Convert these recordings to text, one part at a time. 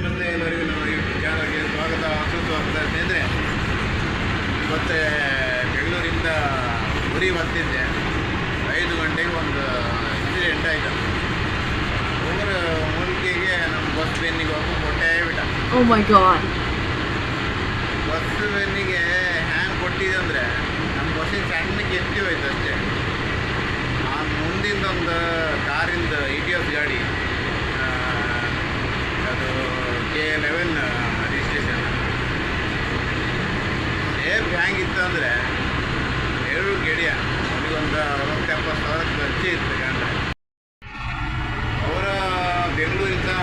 ಮತ್ತೆ ಎಲ್ಲರಿಗೂ ನಮ್ಮ ಯೂಟ್ಯೂಬ್ ಚಾನಲ್ಗೆ ಸ್ವಾಗತ ಸುಸ್ವಾಗತ. ಸ್ನೇಹಿತರೆ, ಇವತ್ತು ಬೆಂಗಳೂರಿಂದ ಉರಿ ಬರ್ತಿದ್ದೆ. 5 ಗಂಟೆಗೆ ಒಂದು ಇನ್ಸಿಡೆಂಟ್ ಆಯಿತು. ಹೋಗೋರ ಮೂಲಿಕೆಗೆ ನಮ್ಮ ಬಸ್ ಬೆನ್ನಿಗೆ ಹೋಗಿ ಕೊಟ್ಟೇ ಬಿಟ್ಟ. Oh my God. ಬಸ್ ಬೆನ್ನಿಗೆ ಹ್ಯಾಂಗ್ ಕೊಟ್ಟಿದೆ ಅಂದರೆ ನಮ್ಮ ಬಸ್ಸಿಗೆ ಸಣ್ಣಕ್ಕೆ ಎತ್ತಿ ಹೋಯ್ತು ಅಷ್ಟೇ. ಮುಂದಿಂದೊಂದು ಕಾರಿಂದ ಇಟಿಎಸ್ ಗಾಡಿ, ಅದು K11 ರಿಜಿಸ್ಟ್ರೇಷನ್. ಸೇಫ್ ಹ್ಯಾಂಗಿತ್ತು ಅಂದರೆ 7 ಗೆಡಿಯ ಅವನಿಗೊಂದು 60-70 ಸಾವಿರ ಖರ್ಚು ಇತ್ತು ಗಂಡ. ಅವರ ಬೆಂಗಳೂರಿಂದ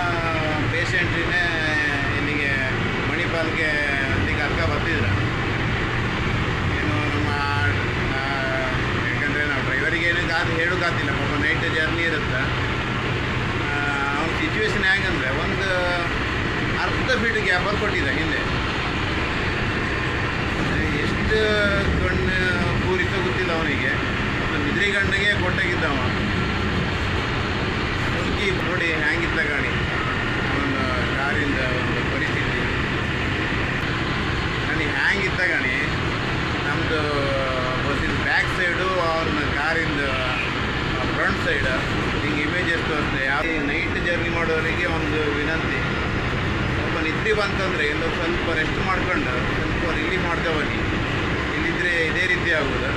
ಪೇಷಂಟ್ರಿನೇ ಇಲ್ಲಿಗೆ ಮಣಿಪಾಲ್ಗೆ ಅಲ್ಲಿಗೆ ಅರ್ಕ ಬರ್ತಿದ್ರು. ಏನು ನಮ್ಮ ಯಾಕಂದರೆ ನಾವು ಡ್ರೈವರಿಗೆ ಏನು ಹೇಳೋಕ್ಕಾಗ್ತಿಲ್ಲ, ಪಾಪ ನೈಟ್ ಜರ್ನಿ ಇರುತ್ತೆ. ಅವ್ನ ಸಿಚುವೇಶನ್ ಹೇಗಂದರೆ ಒಂದು ಅರ್ಧ ಫೀಟ್ ಗ್ಯಾಪಲ್ಲಿ ಕೊಟ್ಟಿದ್ದ ಹಿಂದೆ. ಎಷ್ಟು ಕಣ್ಣು ಪೂರಿತ ಗೊತ್ತಿಲ್ಲ ಅವನಿಗೆ. ನಿದ್ರೆ ಗಂಡಿಗೆ ಕೊಟ್ಟಾಗಿದ್ದವ. ಹುಡುಗಿ ನೋಡಿ ಹ್ಯಾಂಗಿತ್ತ ಗಾಡಿ, ಒಂದು ಕಾರಿಂದ ಒಂದು ಪರಿಸ್ಥಿತಿ. ನನಗೆ ಹ್ಯಾಂಗಿತ್ತ ಗಾಡಿ, ನಮ್ಮದು ಬಸ್ಸಿನ ಬ್ಯಾಕ್ ಸೈಡು ಅವ್ರನ್ನ ಕಾರಿಂದ ಫ್ರಂಟ್ ಸೈಡ್ ಹಿಂಗೆ ಇಮೇಜಸ್ ತೋರಿಸ್ದೆ. ಯಾವ ನೈಟ್ ಜರ್ನಿ ಮಾಡೋರಿಗೆ ಒಂದು ವಿನಂತಿ, ಸ್ವಲ್ಪ ನಿದ್ರೆ ಬಂತಂದರೆ ಎಲ್ಲೋ ಸ್ವಲ್ಪ ರೆಸ್ಟ್ ಮಾಡ್ಕೊಂಡು ಸ್ವಲ್ಪ ರಿಲೀಫ್ ಮಾಡ್ತಾ ಬನ್ನಿ. ಇಲ್ಲಿದ್ದರೆ ಇದೇ ರೀತಿ ಆಗೋದು.